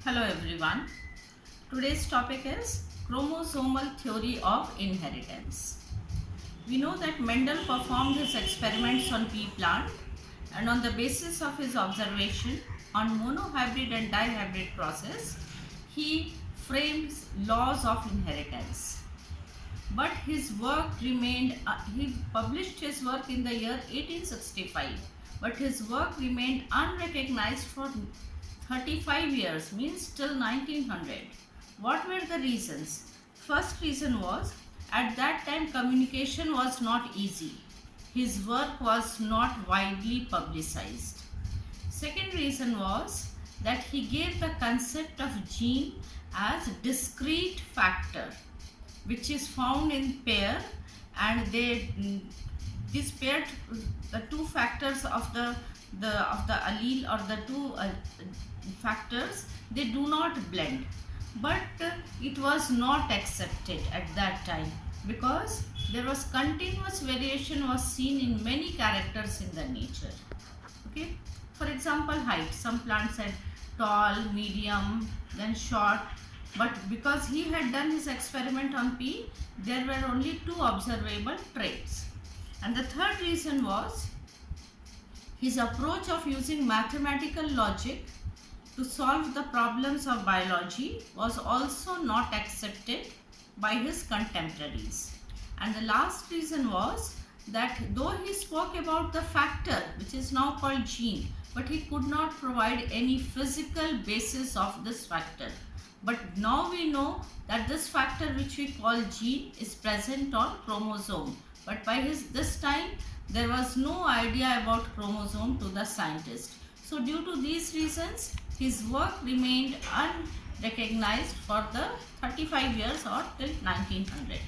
Hello everyone. Today's topic is chromosomal theory of inheritance. We know that Mendel performed his experiments on pea plant, and on the basis of his observation on monohybrid and dihybrid process, he frames laws of inheritance. But his work remained, he published his work in the year 1865, but his work remained unrecognized for 35 years, means till 1900. What were the reasons? First reason was, at that time communication was not easy. His work was not widely publicized. Second reason was that he gave the concept of gene as discrete factor, which is found in pair, and this paired, the two factors of the allele, or the two factors, they do not blend. But it was not accepted at that time because there was continuous variation was seen in many characters in the nature. Okay, for example, height. Some plants had tall, medium, then short. But because he had done his experiment on pea, there were only two observable traits. And the third reason was his approach of using mathematical logic to solve the problems of biology was also not accepted by his contemporaries. And the last reason was that though he spoke about the factor, which is now called gene, but he could not provide any physical basis of this factor. But now we know that this factor, which we call gene, is present on chromosome. But by this time, there was no idea about chromosome to the scientist. So due to these reasons, his work remained unrecognized for the 35 years or till 1900.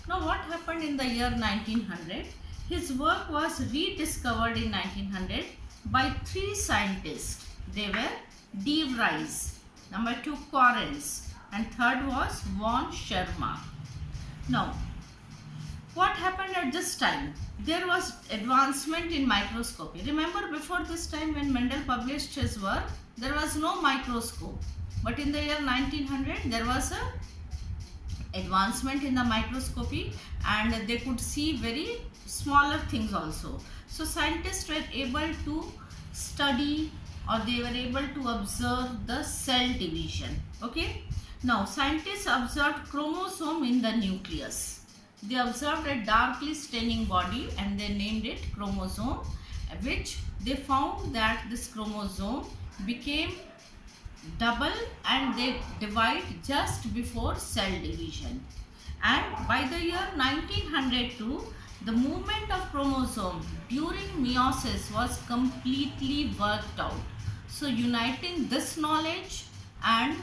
Now what happened in the year 1900? His work was rediscovered in 1900 by three scientists. They were De Vries, number 2 Correns, and third was von Scherma. Now, what happened at this time? There was advancement in microscopy. Remember, before this time when Mendel published his work, there was no microscope. But in the year 1900, there was a advancement in the microscopy, and they could see very smaller things also. So scientists were able to study, or they were able to observe the cell division. Okay. Now scientists observed chromosome in the nucleus. They observed a darkly staining body and they named it chromosome, which they found that this chromosome became double and they divide just before cell division. And by the year 1902, the movement of chromosome during meiosis was completely worked out. So uniting this knowledge and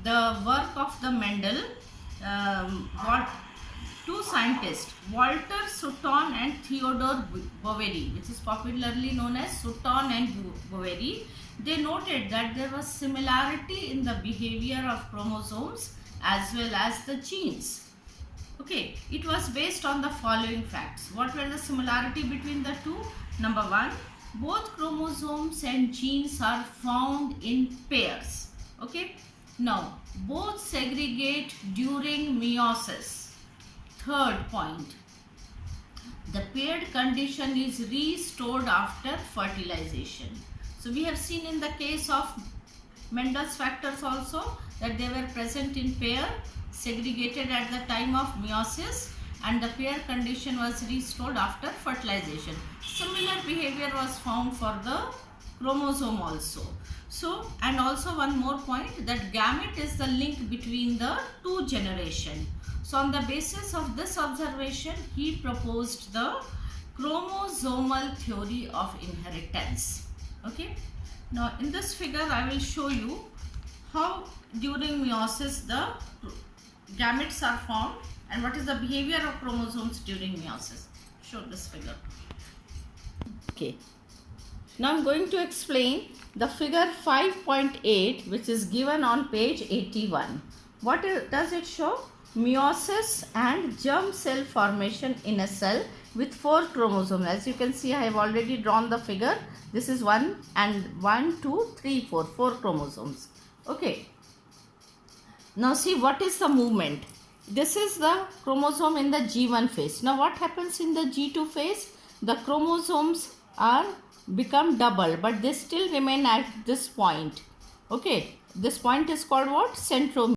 the work of the Mendel, two scientists, Walter Sutton and Theodore Boveri, which is popularly known as Sutton and Boveri, they noted that there was similarity in the behavior of chromosomes as well as the genes. Okay, it was based on the following facts. What were the similarity between the two? Number one, both chromosomes and genes are found in pairs. Okay, now both segregate during meiosis. Third point, the paired condition is restored after fertilization. So we have seen in the case of Mendel's factors also that they were present in pair, segregated at the time of meiosis, and the pair condition was restored after fertilization. Similar behavior was found for the chromosome also. So, and also one more point, that gamete is the link between the two generations. So on the basis of this observation, he proposed the chromosomal theory of inheritance. Okay. Now in this figure, I will show you how during meiosis the gametes are formed and what is the behavior of chromosomes during meiosis. Show this figure. Okay. Now I am going to explain the figure 5.8, which is given on page 81. What does it show? Meiosis and germ cell formation in a cell with 4 chromosomes. As you can see, I have already drawn the figure. This is 1 and 1, 2, 3, 4 chromosomes. Okay. Now see what is the movement. This is the chromosome in the G1 phase. Now what happens in the G2 phase? The chromosomes are become double, but they still remain at this point. Okay, this point is called what? Centromere.